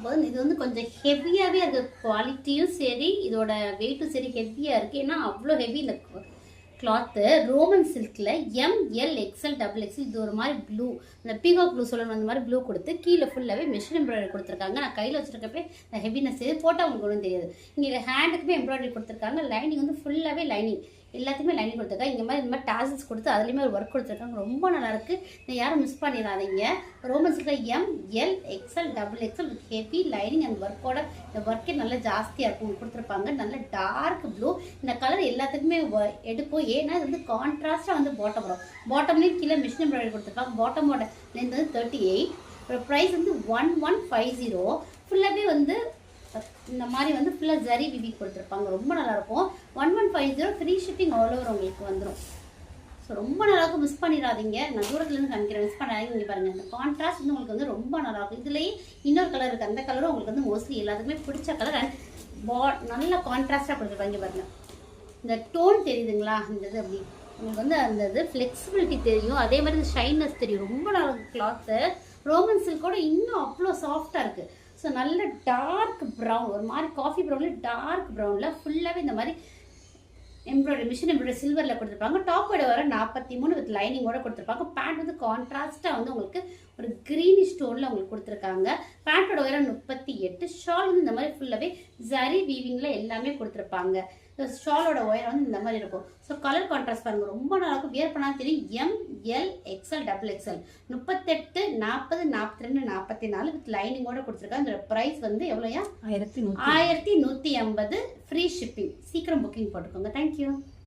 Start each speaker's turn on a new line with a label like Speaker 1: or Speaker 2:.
Speaker 1: பார்க்கும்போது இது வந்து கொஞ்சம் ஹெவியாகவே இருக்குது. குவாலிட்டியும் சரி, இதோட வெயிட்டும் சரி ஹெவியாக இருக்குது. ஏன்னா அவ்வளோ ஹெவி இந்த கிளாத்து. ரோமன் சில்கில் எம்எல் எக்ஸ்எல் டபுள் எக்ஸ்எல். இது ஒரு மாதிரி ப்ளூ, இந்த பீகாக் ப்ளூ சொல்லணும், அந்த மாதிரி ப்ளூ கொடுத்து கீழே ஃபுல்லாகவே மிஷின் எம்ப்ராய்டரி கொடுத்துருக்காங்க. நான் கையில் வச்சுருக்கப்பே இந்த ஹெவினஸ் இது போட்டால் உங்களுக்கு ஒன்றும் தெரியாது. இங்கே ஹேண்டுக்குமே எம்ப்ராய்டரி கொடுத்துருக்காங்க. லைனிங் வந்து ஃபுல்லாகவே லைனிங், எல்லாத்தையுமே லைனிங் கொடுத்துருக்காங்க. இந்த மாதிரி டாசல்ஸ் கொடுத்து அதுலேயுமே ஒரு ஒர்க் கொடுத்துருக்காங்க. ரொம்ப நல்லாயிருக்கு. நான் யாரும் மிஸ் பண்ணிடாதீங்க. ரோமன் சில்கில் M L XL double XL with heavy lining and ஒர்க்கோட. இந்த ஒர்க்கே நல்லா ஜாஸ்தியாக இருக்கும் கொடுத்துருப்பாங்க. நல்ல டார்க் ப்ளூ. இந்த கலர் எல்லாத்துக்குமே எடுக்கும். ஏன்னா இது வந்து கான்ட்ராஸ்டாக வந்து பாட்டம் வரும். பாட்டம்லேயும் கீழே மிஷின் எம்ப்ராய்டரி கொடுத்துருக்காங்க. பாட்டமோட லென்த் வந்து 38. ப்ரைஸ் வந்து 1150. ஃபுல்லாகவே வந்து இந்த மாதிரி வந்து ஃபுல்லாக ஜரி விவி கொடுத்துருப்பாங்க. ரொம்ப நல்லாயிருக்கும். 1150 ஃப்ரீ ஷிப்பிங் ஆல் ஓவர் உங்களுக்கு வந்துடும். ஸோ ரொம்ப நல்லாயிருக்கும். மிஸ் பண்ணிடாதீங்க. நான் தூரத்துலேருந்து காமிக்கிறேன், மிஸ் பண்ணாதீங்க. இங்கே பாருங்கள், இந்த கான்ட்ராஸ்ட் வந்து உங்களுக்கு வந்து ரொம்ப நல்லாயிருக்கும். இதுலேயே இன்னொரு கலர் இருக்குது. அந்த கலரும் உங்களுக்கு வந்து மோஸ்ட்லி எல்லாத்துக்குமே பிடிச்ச கலர். அண்ட் நல்ல கான்ட்ராஸ்ட்டாக கொடுத்துருப்பாங்க. இங்கே பாருங்கள், இந்த டோன் தெரியுதுங்களா? இந்த இது அப்படி உங்களுக்கு வந்து அந்த இது ஃப்ளெக்சிபிலிட்டி தெரியும். அதே மாதிரி இந்த ஷைனஸ் தெரியும். ரொம்ப நல்லா கிளாத்து. ரோமன் சில்கோட இன்னும் அவ்வளோ சாஃப்டாக இருக்குது. ஸோ நல்ல டார்க் ப்ரௌன், ஒரு மாதிரி காஃபி ப்ரௌனில் டார்க் ப்ரௌனில் ஃபுல்லாகவே இந்த மாதிரி எம்ப்ராய்டரி மிஷின் எம்ப்ராய்டரி சில்வரில் கொடுத்துருப்பாங்க. டாப்போட வர 43 வித் லைனிங்கோட கொடுத்துருப்பாங்க. பேண்ட் வந்து கான்ட்ராஸ்ட்டாக வந்து உங்களுக்கு ஒரு க்ரீனிஷ் ஸ்டோனில் உங்களுக்கு கொடுத்துருக்காங்க. பேண்ட்டோட உயரம் 38. ஷால் வந்து இந்த மாதிரி ஃபுல்லாகவே ஜரி வீவிங்கில் எல்லாமே கொடுத்துருப்பாங்க. ஷாலோட ஒயர் வந்து இந்த மாதிரி இருக்கும். ஸோ கலர் கான்ட்ராஸ்ட் பாருங்கள், ரொம்ப நல்லாயிருக்கும். வியர் பண்ணால் தெரியும். M L XL double XL 38, 40, 42, 44 with லைனிங்கோட கொடுத்துருக்காங்க. இந்த ப்ரைஸ் வந்து எவ்வளோயா? 1150. Free shipping. சீக்கிரம் புக்கிங் போட்டுக்கோங்க. தேங்க்யூ.